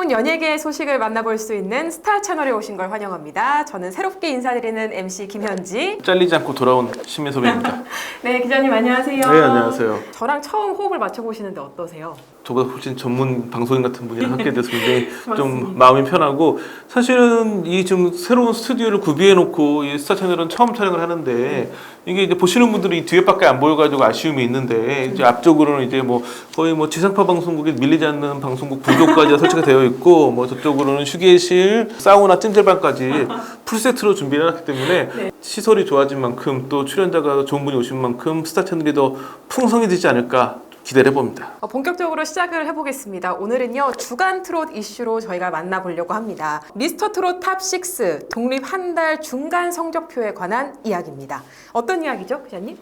새로운 연예계의 소식을 만나볼 수 있는 스타 채널에 오신 걸 환영합니다. 저는 새롭게 인사드리는 MC 김현지. 잘리지 않고 돌아온 신민섭입니다. 네, 기자님 안녕하세요. 네, 안녕하세요. 저랑 처음 호흡을 맞춰보시는데 어떠세요? 저보다 훨씬 전문 방송인 같은 분이랑 함께 돼서 굉장히 좀 마음이 편하고, 사실은 이 지금 새로운 스튜디오를 구비해놓고 이 스타 채널은 처음 촬영을 하는데 이게 이제 보시는 분들이 이 뒤에밖에 안 보여가지고 아쉬움이 있는데, 이제 앞쪽으로는 이제 뭐 거의 뭐 지상파 방송국에 밀리지 않는 방송국 구조까지 설치가 되어 있고, 뭐 저쪽으로는 휴게실, 사우나, 찜질방까지 풀세트로 준비를 해놨기 때문에 네. 시설이 좋아진 만큼 또 출연자가 좋은 분이 오신 만큼 스타 채널이 더 풍성해지지 않을까 기대를 해봅니다. 본격적으로 시작을 해보겠습니다. 오늘은요, 주간 트롯 이슈로 저희가 만나보려고 합니다. 미스터 트롯 탑6 독립 한 달 중간 성적표에 관한 이야기입니다. 어떤 이야기죠, 기자님?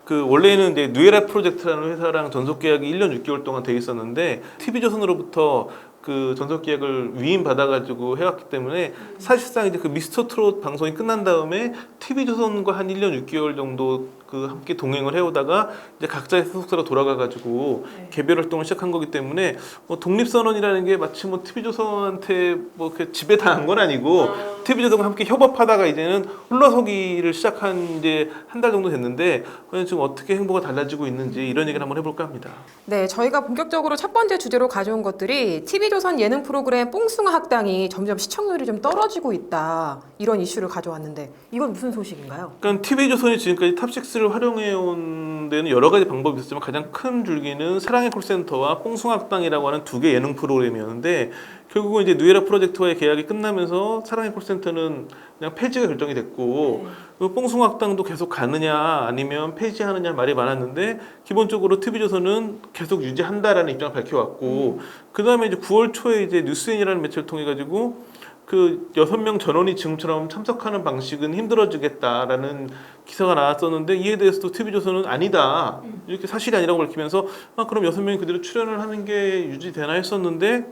그 원래는 이제 누에라 프로젝트라는 회사랑 전속 계약이 1년 6개월 동안 돼 있었는데, TV조선으로부터 그 전속 계약을 위임 받아가지고 해왔기 때문에 사실상 이제 그 미스터 트롯 방송이 끝난 다음에 TV조선과 한 1년 6개월 정도 그 함께 동행을 해오다가 이제 각자의 소속사로 돌아가가지고 개별 활동을 시작한 거기 때문에 뭐 독립선언이라는 게 마치 뭐 TV조선한테 뭐 지배 당한 건 아니고 TV조선과 함께 협업하다가 이제는 홀로서기를 시작한 이제 한 달 정도 됐는데, 지금 어떻게 행보가 달라지고 있는지 이런 얘기를 한번 해볼까 합니다. 네, 저희가 본격적으로 첫 번째 주제로 가져온 것들이 TV조선 예능 프로그램 뽕숭아 학당이 점점 시청률이 좀 떨어지고 있다, 이런 이슈를 가져왔는데 이건 무슨 소식인가요? 그러니까 TV조선이 지금까지 탑6를 활용해온 데는 여러 가지 방법이 있었지만 가장 큰 줄기는 사랑의 콜센터와 뽕숭아 학당이라고 하는 두 개 예능 프로그램이었는데, 결국은 이제 누에라 프로젝트와의 계약이 끝나면서 사랑의 콜센터는 그냥 폐지가 결정이 됐고, 뽕숭아 학당도 계속 가느냐 아니면 폐지하느냐 말이 많았는데, 기본적으로 TV조선은 계속 유지한다라는 입장을 밝혀왔고, 그 다음에 이제 9월 초에 이제 뉴스엔이라는 매체를 통해 가지고 그 6명 전원이 지금처럼 참석하는 방식은 힘들어지겠다라는 기사가 나왔었는데, 이에 대해서도 TV조선은 아니다, 이렇게 사실이 아니라고 밝히면서 그럼 6명이 그대로 출연을 하는 게 유지되나 했었는데,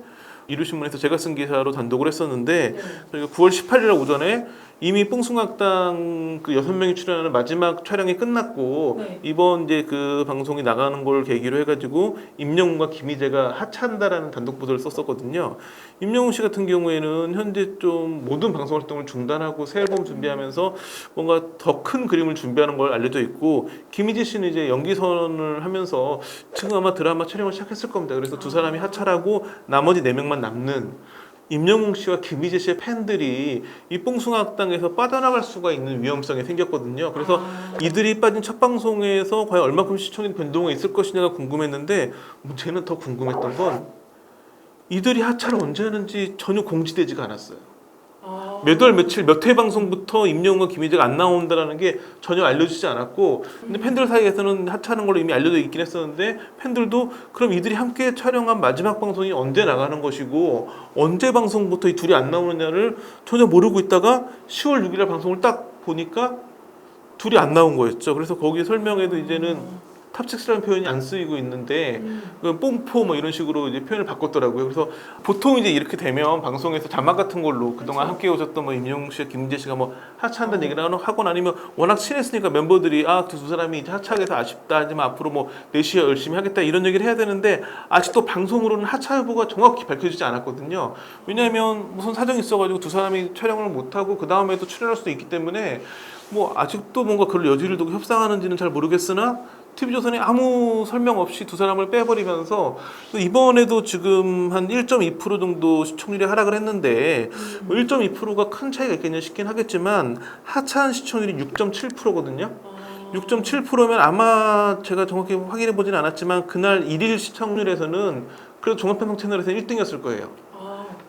이루신문에서 제가 쓴 기사로 단독을 했었는데, 저희가 9월 18일 오전에 이미 뽕숭아학당 그 6명이 출연하는 마지막 촬영이 끝났고, 이번 이제 그 방송이 나가는 걸 계기로 해가지고 임영웅과 김희재가 하차한다라는 단독 보도를 썼었거든요. 임영웅 씨 같은 경우에는 현재 좀 모든 방송 활동을 중단하고 새 앨범 준비하면서 뭔가 더 큰 그림을 준비하는 걸 알려져 있고, 김희재 씨는 이제 연기 선언을 하면서 지금 아마 드라마 촬영을 시작했을 겁니다. 그래서 두 사람이 하차하고 나머지 4명만 남는 임영웅 씨와 김희재 씨의 팬들이 이 뽕숭아 학당에서 빠져나갈 수가 있는 위험성이 생겼거든요. 그래서 이들이 빠진 첫 방송에서 과연 얼마큼 시청률 변동이 있을 것이냐가 궁금했는데, 문제는 더 궁금했던 건 이들이 하차를 언제 하는지 전혀 공지되지가 않았어요. 몇 월 며칠 몇 회 방송부터 임영웅과 김희재가 안 나온다라는 게 전혀 알려지지 않았고, 근데 팬들 사이에서는 하차하는 걸로 이미 알려져 있긴 했었는데, 팬들도 그럼 이들이 함께 촬영한 마지막 방송이 언제 나가는 것이고 언제 방송부터 이 둘이 안 나오느냐를 전혀 모르고 있다가 10월 6일 방송을 딱 보니까 둘이 안 나온 거였죠. 그래서 거기 설명에도 이제는 탑6라는 표현이 안 쓰이고 있는데 뽕포 뭐 이런 식으로 이제 표현을 바꿨더라고요. 그래서 보통 이제 이렇게 되면 방송에서 자막 같은 걸로 그동안 함께 오셨던 뭐 임영웅 씨와 김재 씨가 뭐 하차한다는 얘기를 하거나, 아니면 워낙 친했으니까 멤버들이 두 사람이 이제 하차하게 돼서 아쉽다, 하지만 앞으로 뭐 4시에 열심히 하겠다 이런 얘기를 해야 되는데, 아직도 방송으로는 하차 여부가 정확히 밝혀지지 않았거든요. 왜냐하면 무슨 사정이 있어가지고 두 사람이 촬영을 못하고 그 다음에도 출연할 수도 있기 때문에 뭐 아직도 뭔가 그럴 여지를 두고 협상하는지는 잘 모르겠으나, TV조선이 아무 설명 없이 두 사람을 빼버리면서 이번에도 지금 한 1.2% 정도 시청률이 하락을 했는데, 1.2%가 큰 차이가 있겠냐 싶긴 하겠지만 하차한 시청률이 6.7%거든요. 6.7%면 아마 제가 정확히 확인해 보진 않았지만 그날 1일 시청률에서는 그래도 종합방송 채널에서 1등이었을 거예요.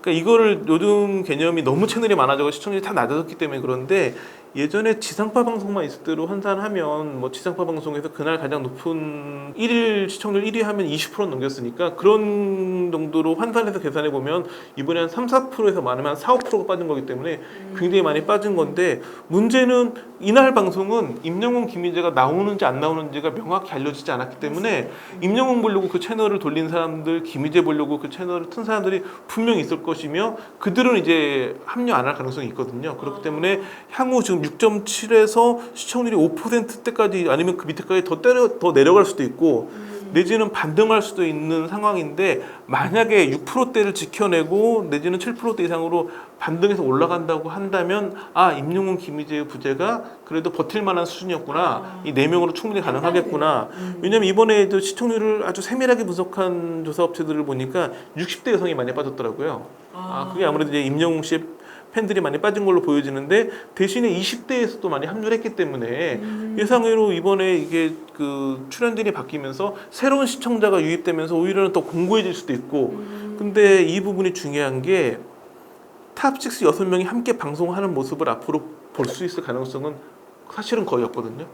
그러니까 이거를 요즘 개념이 너무 채널이 많아져서 시청률이 다 낮아졌기 때문에 그런데, 예전에 지상파 방송만 있을 때로 환산하면 뭐 지상파 방송에서 그날 가장 높은 1일 시청률 1위 하면 20% 넘겼으니까, 그런 정도로 환산해서 계산해 보면 이번에 한 3-4%에서 많으면 한 4-5%가 빠진 거기 때문에 굉장히 많이 빠진 건데, 문제는 이날 방송은 임영웅 김희재가 나오는지 안 나오는지가 명확히 알려지지 않았기 때문에 임영웅 보려고 그 채널을 돌린 사람들, 김희재 보려고 그 채널을 튼 사람들이 분명히 있을 것이며, 그들은 이제 합류 안 할 가능성이 있거든요. 그렇기 때문에 향후 지금 6.7에서 시청률이 5%대까지 아니면 그 밑에까지 더 내려갈 수도 있고, 내지는 반등할 수도 있는 상황인데 만약에 6%대를 지켜내고 내지는 7%대 이상으로 반등해서 올라간다고 한다면 아 임용훈 김희재의 부재가 그래도 버틸 만한 수준이었구나. 이 4명으로 충분히 가능하겠구나. 왜냐면 이번에 시청률을 아주 세밀하게 분석한 조사 업체들을 보니까 60대 여성이 많이 빠졌더라고요. 그게 아무래도 이제 임영웅 씨의 팬들이 많이 빠진 걸로 보여지는데 대신에 20대에서도 많이 합류를 했기 때문에 예상외로 이번에 이게 그 출연진이 바뀌면서 새로운 시청자가 유입되면서 오히려 더 공고해질 수도 있고 근데 이 부분이 중요한 게 탑6 6명이 함께 방송하는 모습을 앞으로 볼 수 있을 가능성은 사실은 거의 없거든요.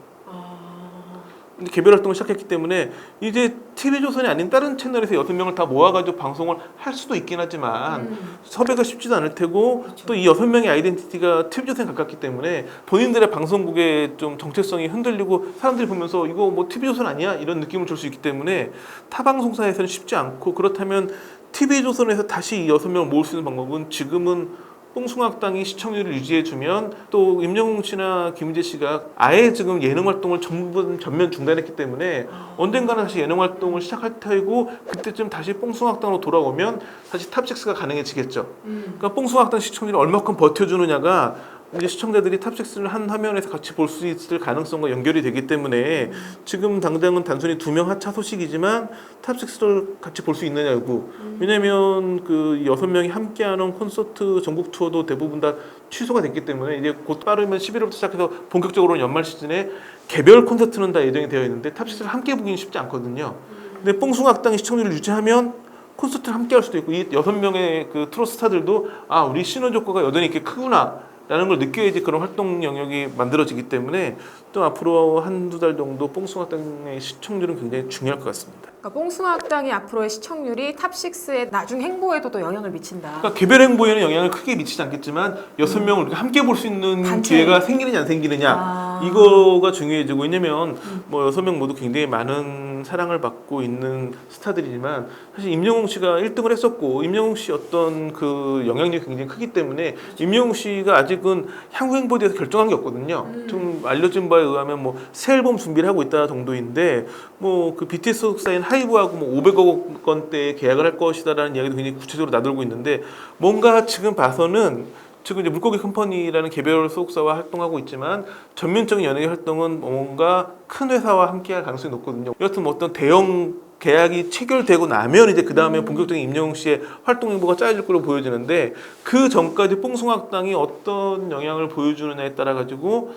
근데 개별 활동을 시작했기 때문에 이제 TV조선이 아닌 다른 채널에서 6명을 다 모아가지고 방송을 할 수도 있긴 하지만 섭외가 쉽지도 않을 테고 또 이 6명의 아이덴티티가 TV조선에 가깝기 때문에 본인들의 방송국의 좀 정체성이 흔들리고 사람들이 보면서 이거 뭐 TV조선 아니야? 이런 느낌을 줄 수 있기 때문에 타방송사에서는 쉽지 않고 그렇다면 TV조선에서 다시 이 6명을 모을 수 있는 방법은 지금은 뽕숭아학당이 시청률을 유지해주면 또 임영웅 씨나 김희재 씨가 아예 지금 예능 활동을 전면 중단했기 때문에 언젠가는 다시 예능 활동을 시작할 테고 그때쯤 다시 뽕숭아학당으로 돌아오면 다시 탑6가 가능해지겠죠. 그러니까 뽕숭아학당 시청률을 얼마큼 버텨주느냐가 이제 시청자들이 탑6를 한 화면에서 같이 볼 수 있을 가능성과 연결이 되기 때문에 지금 당장은 단순히 2명 하차 소식이지만 탑6를 같이 볼 수 있느냐고 왜냐면 그 6명이 함께하는 콘서트 전국 투어도 대부분 다 취소가 됐기 때문에 이제 곧 빠르면 11월부터 시작해서 본격적으로 연말 시즌에 개별 콘서트는 다 예정이 되어 있는데 탑6를 함께 보기는 쉽지 않거든요. 근데 뽕숭아학당이 시청률을 유지하면 콘서트를 함께 할 수도 있고 이 6명의 그 트롯 스타들도 아 우리 시너지 효과가 여전히 이렇게 크구나 라는 걸 느껴야지 그런 활동 영역이 만들어지기 때문에 또 앞으로 한두 달 정도 뽕숭아학당의 시청률은 굉장히 중요할 것 같습니다. 그러니까 뽕숭아학당이 앞으로의 시청률이 탑6의 나중 행보에도 또 영향을 미친다. 그러니까 개별 행보에는 영향을 크게 미치지 않겠지만 6명을 우리가 함께 볼 수 있는 단체. 기회가 생기느냐 안 생기느냐 이거가 중요해지고 왜냐면 뭐 6명 모두 굉장히 많은 사랑을 받고 있는 스타들이지만 사실 임영웅 씨가 1등을 했었고 임영웅 씨 어떤 그 영향력이 굉장히 크기 때문에 임영웅 씨가 아직은 향후 행보에 대해서 결정한 게 없거든요. 좀 알려진 바에 의하면 뭐 새 앨범 준비를 하고 있다 정도인데 뭐 그 BTS 소속사인 하이브하고 뭐 500억 원대 계약을 할 것이다라는 이야기도 굉장히 구체적으로 나돌고 있는데 뭔가 지금 봐서는 지금 이제 물고기 컴퍼니라는 개별 소속사와 활동하고 있지만 전면적인 연예계 활동은 뭔가 큰 회사와 함께할 가능성이 높거든요. 여하튼 뭐 어떤 대형 계약이 체결되고 나면 이제 그 다음에 본격적인 임영웅 씨의 활동 행보가 짜여질 걸로 보여지는데 그 전까지 뽕숭아학당이 어떤 영향을 보여주느냐에 따라 가지고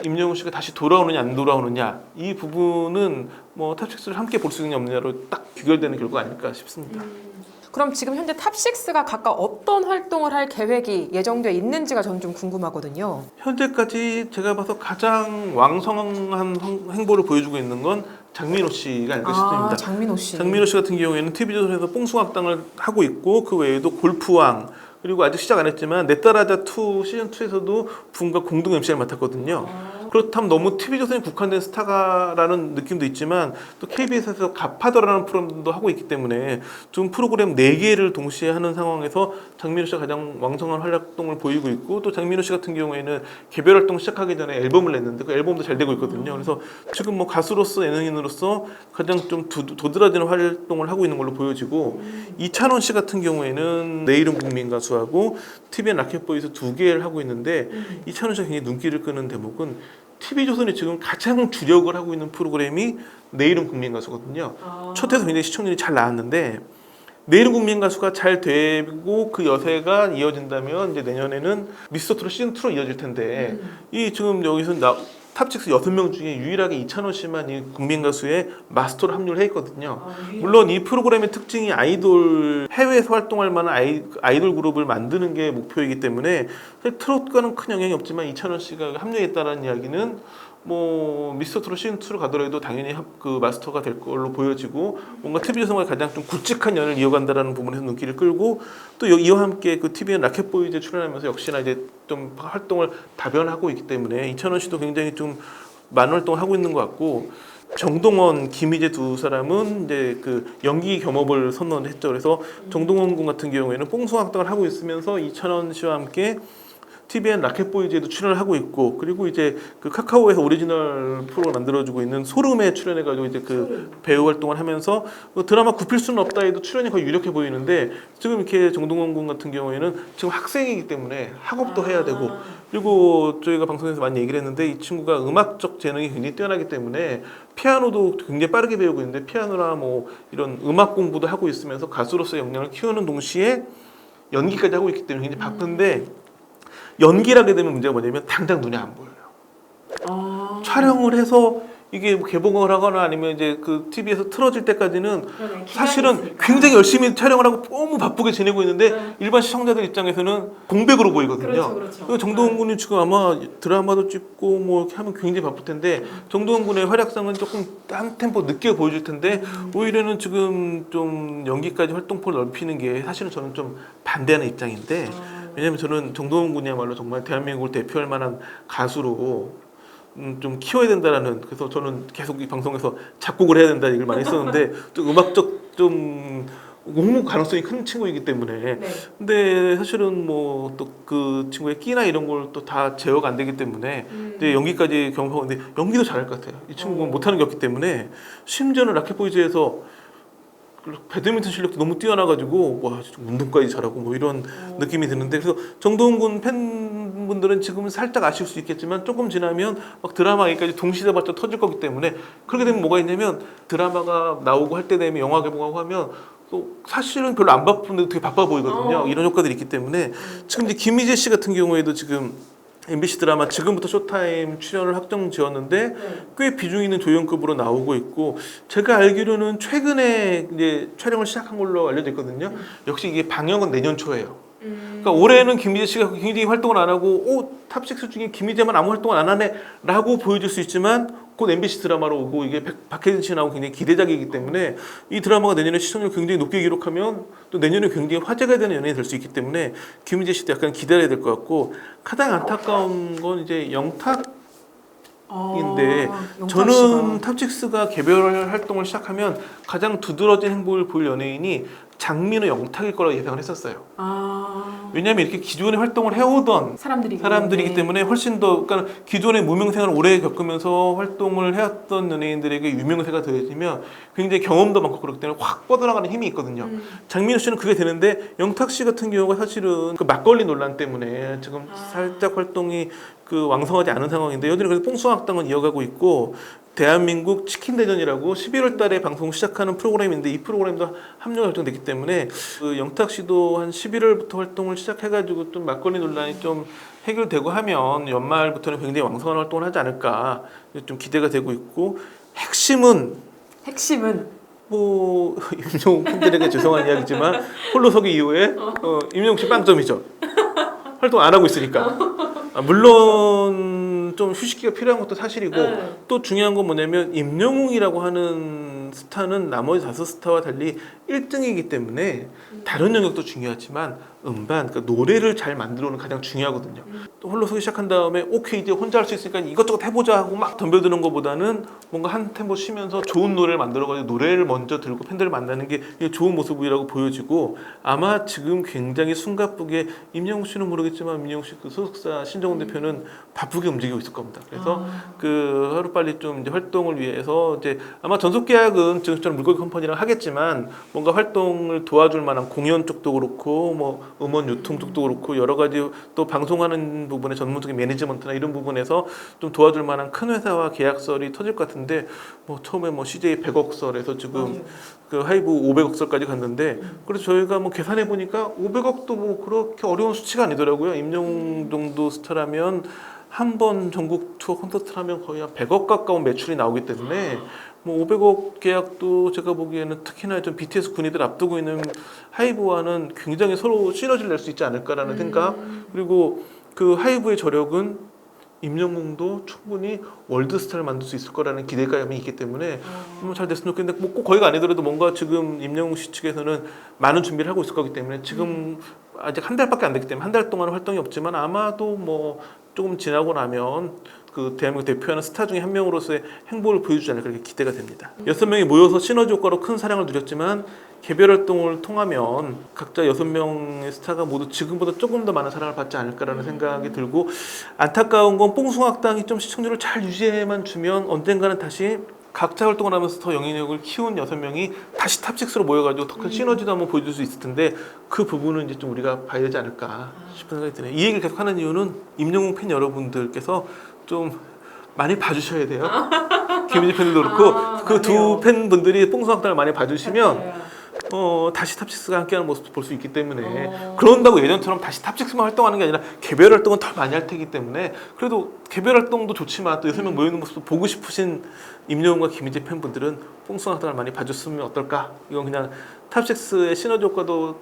임영웅 씨가 다시 돌아오느냐 안 돌아오느냐 이 부분은 뭐 탑6를 함께 볼 수 있느냐 없느냐로 딱 귀결되는 결과가 아닐까 싶습니다. 그럼 지금 현재 탑6가 각각 어떤 활동을 할 계획이 예정돼 있는지가 저는 좀 궁금하거든요. 현재까지 제가 봐서 가장 왕성한 행보를 보여주고 있는 건 장민호 씨가 아닐까 싶습니다. 장민호 씨. 장민호 씨 같은 경우에는 TV조선에서 뽕숭아학당을 하고 있고 그 외에도 골프왕 그리고 아직 시작 안 했지만 내 딸아자 2 시즌 2에서도 분과 공동 MC를 맡았거든요. 그렇다면 너무 TV조선에 국한된 스타가라는 느낌도 있지만 또 KBS에서 갓파더라는 프로그램도 하고 있기 때문에 좀 프로그램 4개를 동시에 하는 상황에서 장민호 씨가 가장 왕성한 활동을 보이고 있고 또 장민호 씨 같은 경우에는 개별 활동 시작하기 전에 앨범을 냈는데 그 앨범도 잘 되고 있거든요. 그래서 지금 뭐 가수로서 예능인으로서 가장 좀 도드라지는 활동을 하고 있는 걸로 보여지고 이찬원 씨 같은 경우에는 내 이름 국민 가수하고 TVN 라켓보이스 2개를 하고 있는데 이찬원 씨가 굉장히 눈길을 끄는 대목은 TV조선이 지금 가장 주력을 하고 있는 프로그램이 내 이름 국민 가수거든요. 첫 회에서 굉장히 시청률이 잘 나왔는데 내 이름 국민 가수가 잘 되고 그 여세가 이어진다면 이제 내년에는 미스터 트롯 시즌 2로 이어질 텐데 이 지금 여기서 탑6 6명 중에 유일하게 이찬원 씨만 이 국민 가수의 마스터로 합류를 해 있거든요. 물론 이 프로그램의 특징이 아이돌 해외에서 활동할 만한 아이돌 그룹을 만드는 게 목표이기 때문에 트롯과는 큰 영향이 없지만 이찬원 씨가 합류했다는 이야기는 뭐 미스터 트롯 시즌 2로 가더라도 당연히 그 마스터가 될 걸로 보여지고 뭔가 TV조선과 가장 좀 굵직한 연을 이어간다라는 부분에서 눈길을 끌고 또 이와 함께 그 TVN 라켓보이즈에 출연하면서 역시나 이제 좀 활동을 다변하고 있기 때문에 이찬원 씨도 굉장히 좀 많은 활동을 하고 있는 것 같고 정동원, 김희재 두 사람은 이제 그 연기 겸업을 선언했죠. 그래서 정동원 군 같은 경우에는 뽕숭아학당을 하고 있으면서 이찬원 씨와 함께 TVN 라켓보이즈에도 출연을 하고 있고 그리고 이제 그 카카오에서 오리지널 프로를 만들어주고 있는 소름에 출연해가지고 이제 그 배우 활동을 하면서 그 드라마 굽힐 수는 없다에도 출연이 거의 유력해 보이는데 지금 이렇게 정동원 군 같은 경우에는 지금 학생이기 때문에 학업도 해야 되고 그리고 저희가 방송에서 많이 얘기를 했는데 이 친구가 음악적 재능이 굉장히 뛰어나기 때문에 피아노도 굉장히 빠르게 배우고 있는데 피아노나 뭐 이런 음악 공부도 하고 있으면서 가수로서의 역량을 키우는 동시에 연기까지 하고 있기 때문에 굉장히 바쁜데 연기를 하게 되면 문제가 뭐냐면 당장 눈에 안 보여요. 촬영을 해서 이게 뭐 개봉을 하거나 아니면 이제 그 TV에서 틀어질 때까지는 사실은 굉장히 열심히 촬영을 하고 너무 바쁘게 지내고 있는데 일반 시청자들 입장에서는 공백으로 보이거든요. 그래서 정동원 군이 지금 아마 드라마도 찍고 뭐 이렇게 하면 굉장히 바쁠 텐데 정동원 군의 활약상은 조금 한 템포 늦게 보여줄 텐데 오히려는 지금 좀 연기까지 활동폭을 넓히는 게 사실은 저는 좀 반대하는 입장인데 왜냐면 저는 정동원 군이야말로 정말 대한민국을 대표할 만한 가수로 좀 키워야 된다라는 그래서 저는 계속 이 방송에서 작곡을 해야 된다 얘기를 많이 했었는데 좀 음악적 좀 공부 가능성이 큰 친구이기 때문에 근데 사실은 뭐 또 그 친구의 끼나 이런 걸 또 다 제어가 안 되기 때문에 이제 연기까지 경험하고 있는데 연기도 잘할 것 같아요. 이 친구는 못하는 게 없기 때문에 심지어는 라켓보이즈에서 배드민턴 실력도 너무 뛰어나가지고 와 운동까지 잘하고 뭐 이런 느낌이 드는데 그래서 정동원 군 팬분들은 지금은 살짝 아쉬울 수 있겠지만 조금 지나면 막 드라마 얘기까지 동시다발적 터질 거기 때문에 그렇게 되면 뭐가 있냐면 드라마가 나오고 할 때 되면 영화 개봉하고 하면 또 사실은 별로 안 바쁜데 되게 바빠 보이거든요. 이런 효과들이 있기 때문에 지금 이제 김희재 씨 같은 경우에도 지금 MBC 드라마 지금부터 쇼타임 출연을 확정 지었는데 꽤 비중 있는 조연급으로 나오고 있고 제가 알기로는 최근에 이제 촬영을 시작한 걸로 알려져 있거든요. 역시 이게 방영은 내년 초예요. 그러니까 올해는 김희재 씨가 굉장히 활동을 안 하고 탑6 중에 김희재만 아무 활동을 안 하네 라고 보여줄 수 있지만 곧 MBC 드라마로 오고 이게 박해진 씨 나오고 굉장히 기대작이기 때문에 이 드라마가 내년에 시청률 굉장히 높게 기록하면 또 내년에 굉장히 화제가 되는 연예인이 될 수 있기 때문에 김희재 씨도 약간 기다려야 될 것 같고 가장 안타까운 건 이제 영탁인데 저는 탑6가 개별 활동을 시작하면 가장 두드러진 행보를 보일 연예인이 장민호 영탁일 거라고 예상을 했었어요. 왜냐하면 이렇게 기존에 활동을 해오던 사람들이기 때문에 훨씬 더 그러니까 기존의 무명 생활을 오래 겪으면서 활동을 해왔던 연예인들에게 유명세가 더해지면 굉장히 경험도 많고 그렇기 때문에 확 뻗어나가는 힘이 있거든요. 장민호 씨는 그게 되는데 영탁 씨 같은 경우가 사실은 그 막걸리 논란 때문에 지금 살짝 활동이 그 왕성하지 않은 상황인데 여전히 그래도 뽕숭아학당은 이어가고 있고 대한민국 치킨대전이라고 11월 달에 방송 시작하는 프로그램인데 이 프로그램도 합류가 결정됐기 때문에 그 영탁 씨도 한 11월부터 활동을 시작해가지고 좀 막걸리 논란이 좀 해결되고 하면 연말부터는 굉장히 왕성한 활동을 하지 않을까 좀 기대가 되고 있고 핵심은 뭐 임영웅 팬들에게 죄송한 이야기지만 홀로 서기 이후에 임영웅 씨 빵점이죠. 활동 안 하고 있으니까. 물론 좀 휴식기가 필요한 것도 사실이고 또 중요한 건 뭐냐면 임영웅이라고 하는 스타는 나머지 5스타와 달리 1등이기 때문에 다른 영역도 중요하지만 음반, 그러니까 노래를 잘 만들어오는 가장 중요하거든요. 또 홀로 서기 시작한 다음에 오케이 이제 혼자 할 수 있으니까 이것저것 해보자 하고 막 덤벼드는 것보다는 뭔가 한 템포 쉬면서 좋은 노래를 만들어가지고 노래를 먼저 들고 팬들을 만나는 게 좋은 모습이라고 보여지고 아마 지금 굉장히 숨가쁘게 임영웅 씨는 모르겠지만 임영웅 씨 그 소속사 신정훈 대표는 바쁘게 움직이고 있을 겁니다. 그래서 그 하루빨리 좀 이제 활동을 위해서 이제 아마 전속 계약은 지금처럼 물고기 컴퍼니랑 하겠지만 뭔가 활동을 도와줄 만한 공연 쪽도 그렇고 뭐 음원 유통 쪽도 그렇고 여러 가지 또 방송하는 부분에 전문적인 매니지먼트나 이런 부분에서 좀 도와줄 만한 큰 회사와 계약설이 터질 것 같은데 뭐 처음에 뭐 CJ 100억설에서 지금 그 하이브 500억설까지 갔는데 그래서 저희가 뭐 계산해 보니까 500억도 뭐 그렇게 어려운 수치가 아니더라고요. 임영웅 정도 스타라면 한 번 전국 투어 콘서트를 하면 거의 한 100억 가까운 매출이 나오기 때문에 뭐 500억 계약도 제가 보기에는 특히나 좀 BTS 군이들 앞두고 있는 하이브와는 굉장히 서로 시너지를 낼 수 있지 않을까라는 생각. 그리고 그 하이브의 저력은 임영웅도 충분히 월드스타를 만들 수 있을 거라는 기대감이 있기 때문에 잘 됐으면 좋겠는데 뭐 꼭 거기가 아니더라도 뭔가 지금 임영웅 씨 측에서는 많은 준비를 하고 있을 거기 때문에 지금 아직 한 달밖에 안 됐기 때문에 한 달 동안 활동이 없지만 아마도 뭐 조금 지나고 나면 그 대한민국 대표하는 스타 중에 한 명으로서의 행보를 보여주지 않을까 그렇게 기대가 됩니다. 6명이 모여서 시너지 효과로 큰 사랑을 누렸지만 개별 활동을 통하면 각자 6명의 스타가 모두 지금보다 조금 더 많은 사랑을 받지 않을까라는 생각이 들고, 안타까운 건 뽕숭악당이 좀 시청률을 잘 유지해만 주면 언젠가는 다시 각자 활동을 하면서 더 영향력을 키운 6명이 다시 탑6로 모여가지고 더 큰 시너지도 한번 보여줄 수 있을 텐데, 그 부분은 이제 좀 우리가 봐야 되지 않을까 싶은 생각이 드네요. 이 얘기를 계속 하는 이유는 임영웅 팬 여러분들께서 좀 많이 봐주셔야 돼요. 김민지 팬들도 그렇고 그 두 팬분들이 뽕숭악당을 많이 봐주시면 다시 탑6가 함께하는 모습도 볼 수 있기 때문에, 그런다고 예전처럼 다시 탑6만 활동하는 게 아니라 개별 활동은 더 많이 할 테기 때문에, 그래도 개별 활동도 좋지만 또 6명 모이는 모습도 보고 싶으신 임영웅과 김희재 팬분들은 뽕숭악당을 많이 봐줬으면 어떨까. 이건 그냥 탑6의 시너지 효과도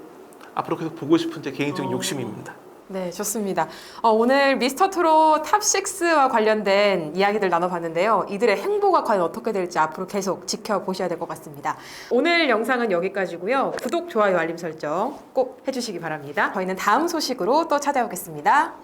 앞으로 계속 보고 싶은 제 개인적인 욕심입니다. 네, 좋습니다. 오늘 미스터트롯 탑6와 관련된 이야기들 나눠봤는데요. 이들의 행보가 과연 어떻게 될지 앞으로 계속 지켜보셔야 될 것 같습니다. 오늘 영상은 여기까지고요. 구독, 좋아요, 알림 설정 꼭 해주시기 바랍니다. 저희는 다음 소식으로 또 찾아오겠습니다.